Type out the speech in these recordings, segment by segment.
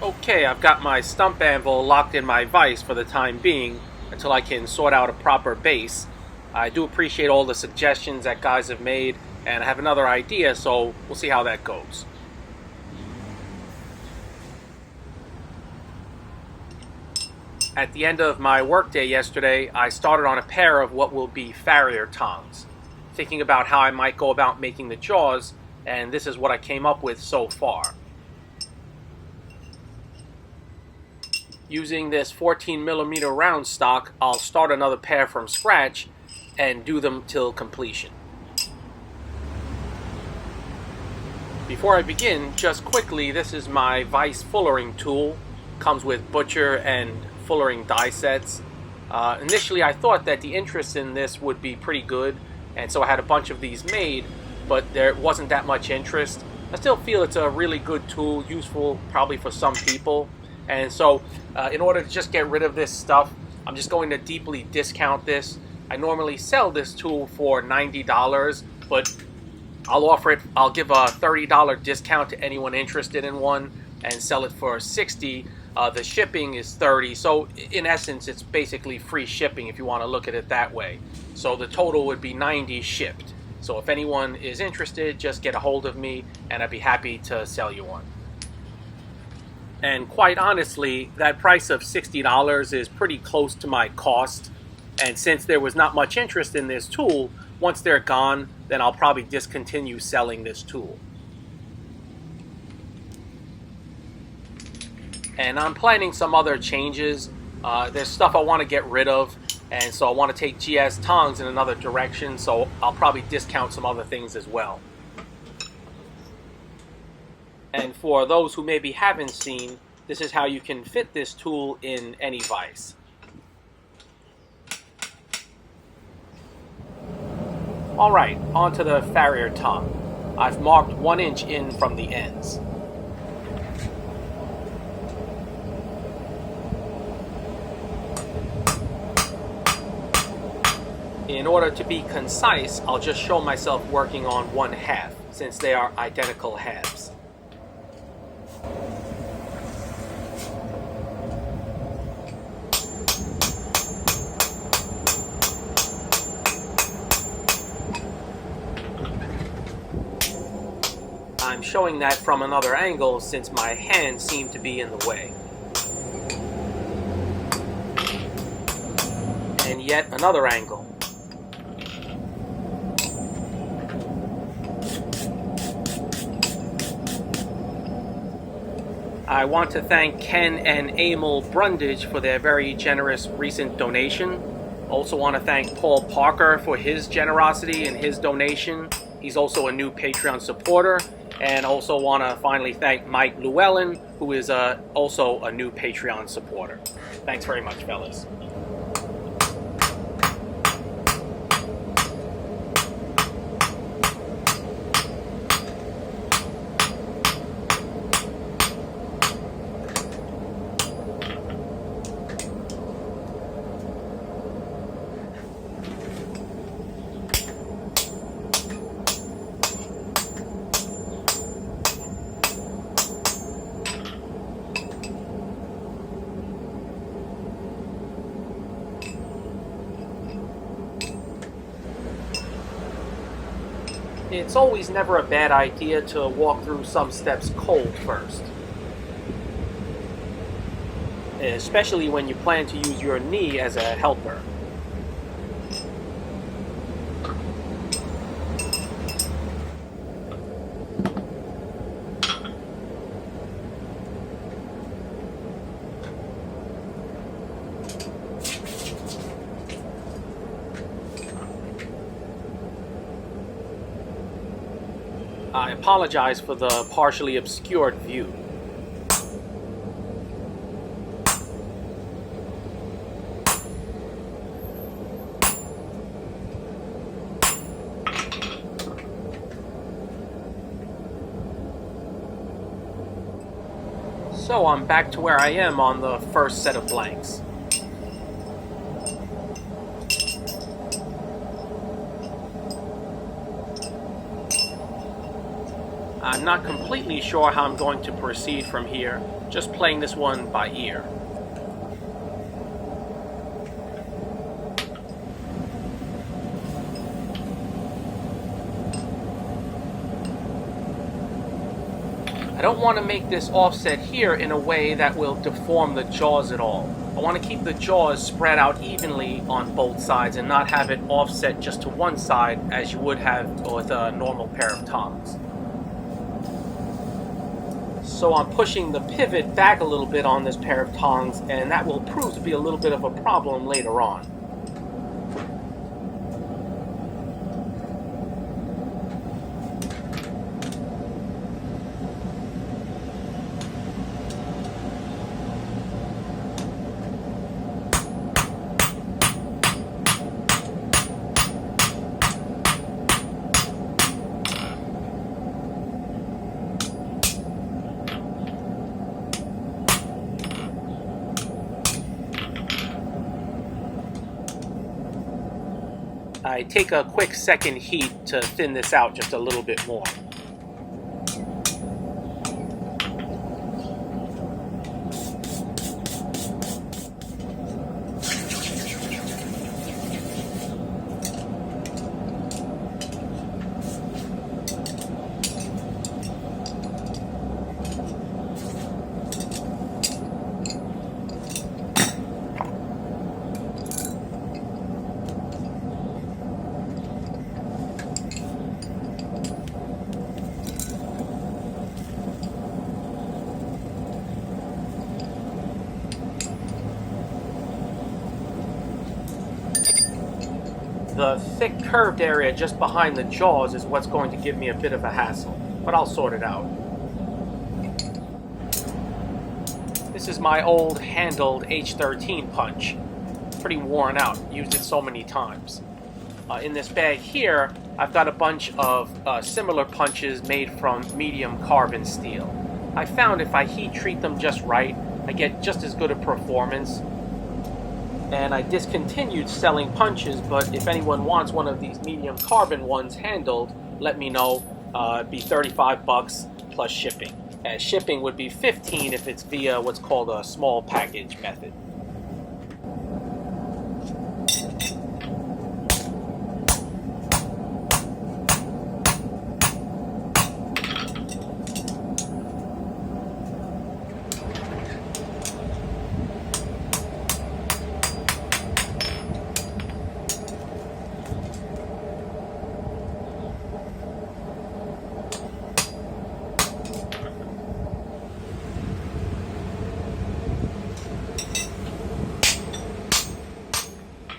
Okay, I've got my stump anvil locked in my vise for the time being until I can sort out a proper base. I do appreciate all the suggestions that guys have made, and I have another idea, so we'll see how that goes. At the end of my workday yesterday, I started on a pair of what will be Farrier tongs, thinking about how I might go about making the jaws, and this is what I came up with so far. Using this 14mm round stock, I'll start another pair from scratch and do them till completion. Before I begin, just quickly, this is my vise fullering tool. Comes with butcher and fullering die sets. Initially I thought that the interest in this would be pretty good, and so I had a bunch of these made, but there wasn't that much interest. I still feel it's a really good tool, useful probably for some people. And so in order to just get rid of this stuff, I'm just going to deeply discount this. I normally sell this tool for $90, but I'll give a $30 discount to anyone interested in one and sell it for $60. The shipping is $30, so in essence it's basically free shipping if you want to look at it that way. So the total would be $90 shipped. So if anyone is interested, just get a hold of me and I'd be happy to sell you one. And quite honestly, that price of $60 is pretty close to my cost. And since there was not much interest in this tool, once they're gone, then I'll probably discontinue selling this tool. And I'm planning some other changes. There's stuff I want to get rid of, and so I want to take GS Tongs in another direction, so I'll probably discount some other things as well. And for those who maybe haven't seen, this is how you can fit this tool in any vise. Alright, onto the Farrier tong. I've marked 1 inch in from the ends. In order to be concise, I'll just show myself working on 1/2, since they are identical halves. I'm showing that from another angle since my hand seemed to be in the way. And yet another angle. I want to thank Ken and Emil Brundage for their very generous recent donation. Also want to thank Paul Parker for his generosity and his donation. He's also a new Patreon supporter. And also want to finally thank Mike Llewellyn, who is also a new Patreon supporter. Thanks very much, fellas. It's always never a bad idea to walk through some steps cold first. Especially when you plan to use your knee as a helper. I apologize for the partially obscured view. So I'm back to where I am on the first set of blanks. I'm not completely sure how I'm going to proceed from here, just playing this one by ear. I don't want to make this offset here in a way that will deform the jaws at all. I want to keep the jaws spread out evenly on both sides and not have it offset just to one side as you would have with a normal pair of tongs. So I'm pushing the pivot back a little bit on this pair of tongs, and that will prove to be a little bit of a problem later on. I take a quick second heat to thin this out just a little bit more. The thick curved area just behind the jaws is what's going to give me a bit of a hassle, but I'll sort it out. This is my old handled H13 punch. Pretty worn out, used it so many times. In this bag here, I've got a bunch of similar punches made from medium carbon steel. I found if I heat treat them just right, I get just as good a performance. And I discontinued selling punches, but if anyone wants one of these medium carbon ones handled, let me know. It'd be $35 plus shipping. And shipping would be $15 if it's via what's called a small package method.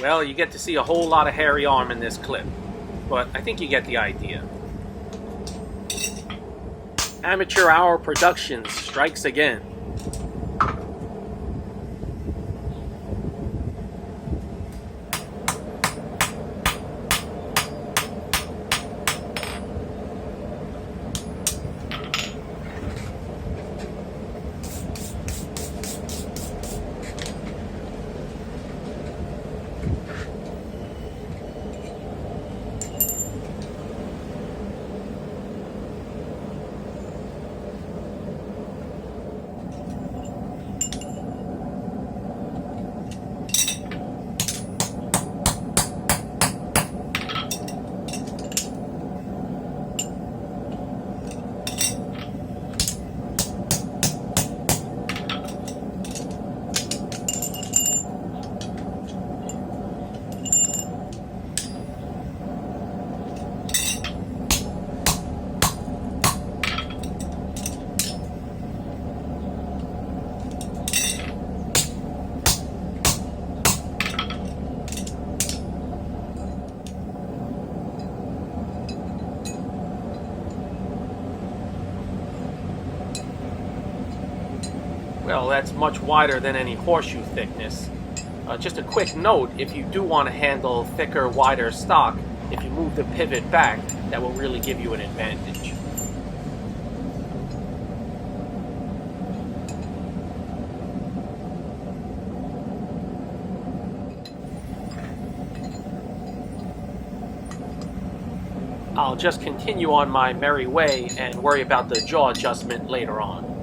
Well, you get to see a whole lot of hairy arm in this clip, but I think you get the idea. Amateur Hour Productions strikes again. Well, that's much wider than any horseshoe thickness. Just a quick note, if you do want to handle thicker, wider stock, if you move the pivot back, that will really give you an advantage. I'll I'll just continue on my merry way and worry about the jaw adjustment later on.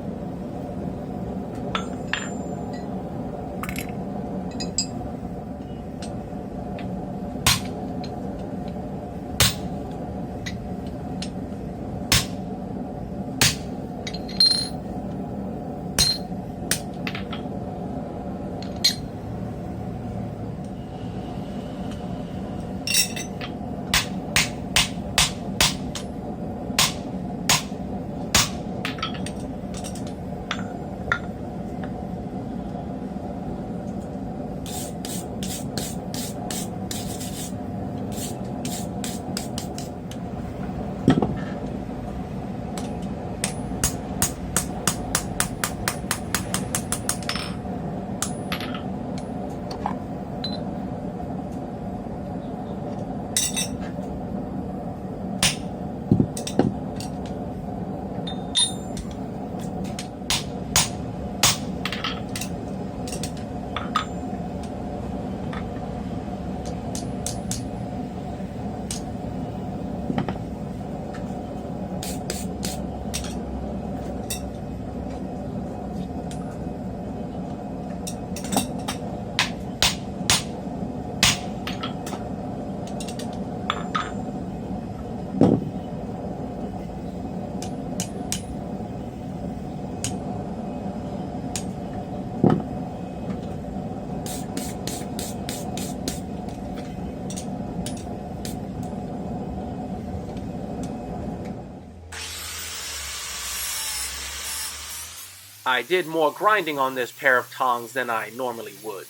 I did more grinding on this pair of tongs than I normally would.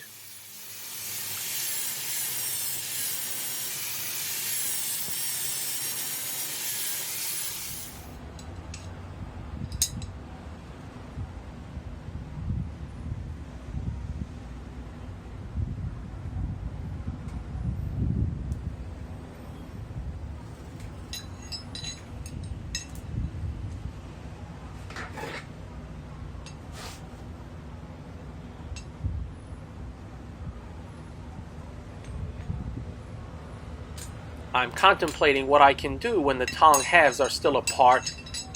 I'm contemplating what I can do when the tong halves are still apart,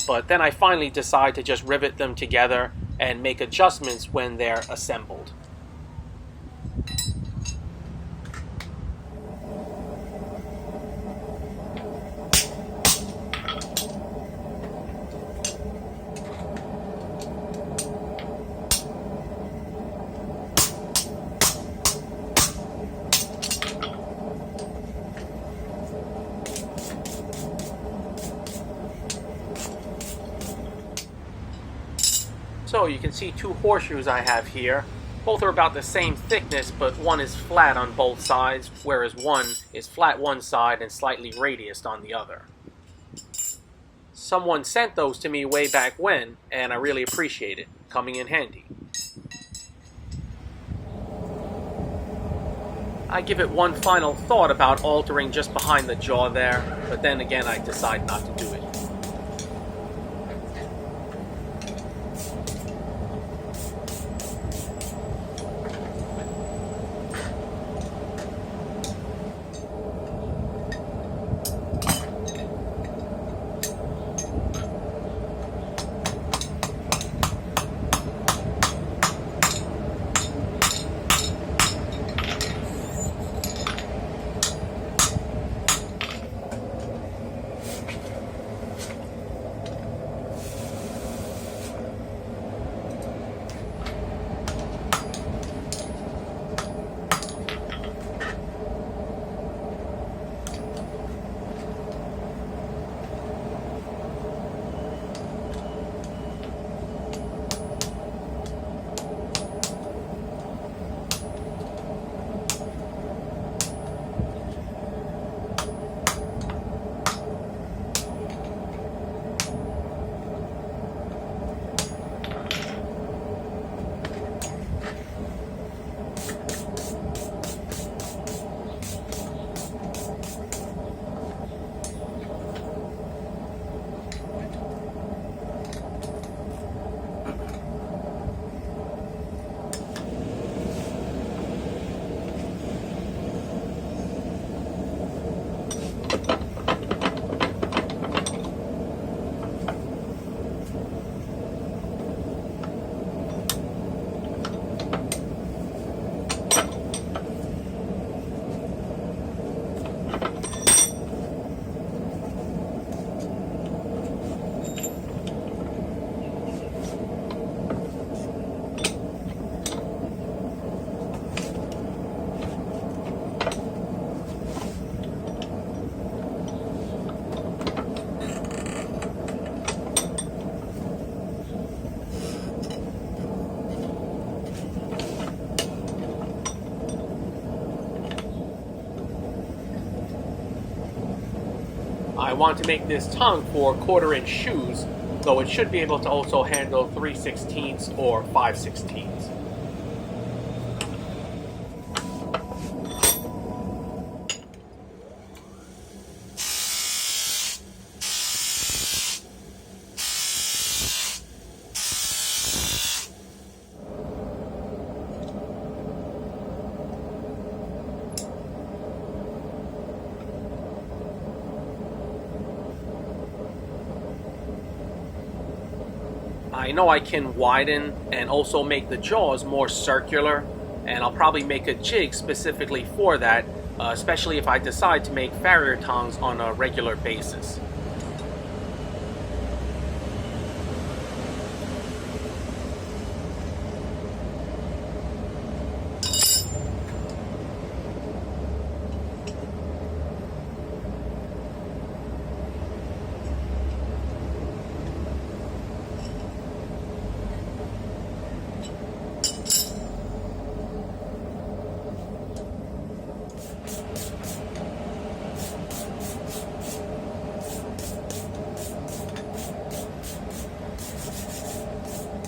but then I finally decide to just rivet them together and make adjustments when they're assembled. So you can see two horseshoes I have here. Both are about the same thickness, but one is flat on both sides, whereas one is flat one side and slightly radiused on the other. Someone sent those to me way back when, and I really appreciate it, coming in handy. I give it one final thought about altering just behind the jaw there, but then again I decide not to do it. want to make this tongue for 1/4-inch shoes, though it should be able to also handle 3/16 or 5/16. I know I can widen and also make the jaws more circular, and I'll probably make a jig specifically for that, especially if I decide to make Farrier tongs on a regular basis.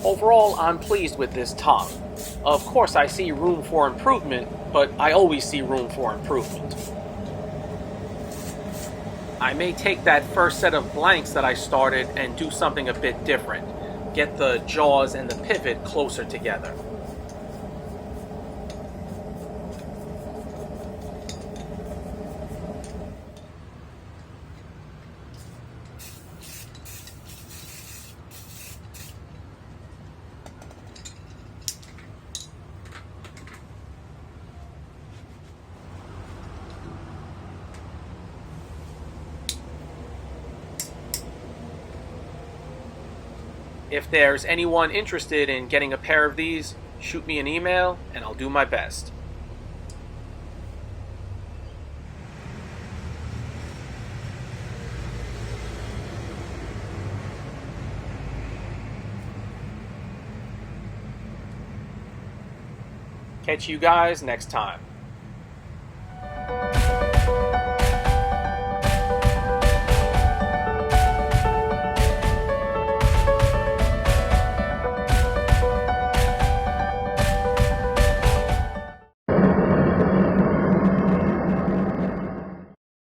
Overall, I'm pleased with this tongue. Of course, I see room for improvement, but I always see room for improvement. I may take that first set of blanks that I started and do something a bit different. Get the jaws and the pivot closer together. If there's anyone interested in getting a pair of these, shoot me an email and I'll do my best. Catch you guys next time.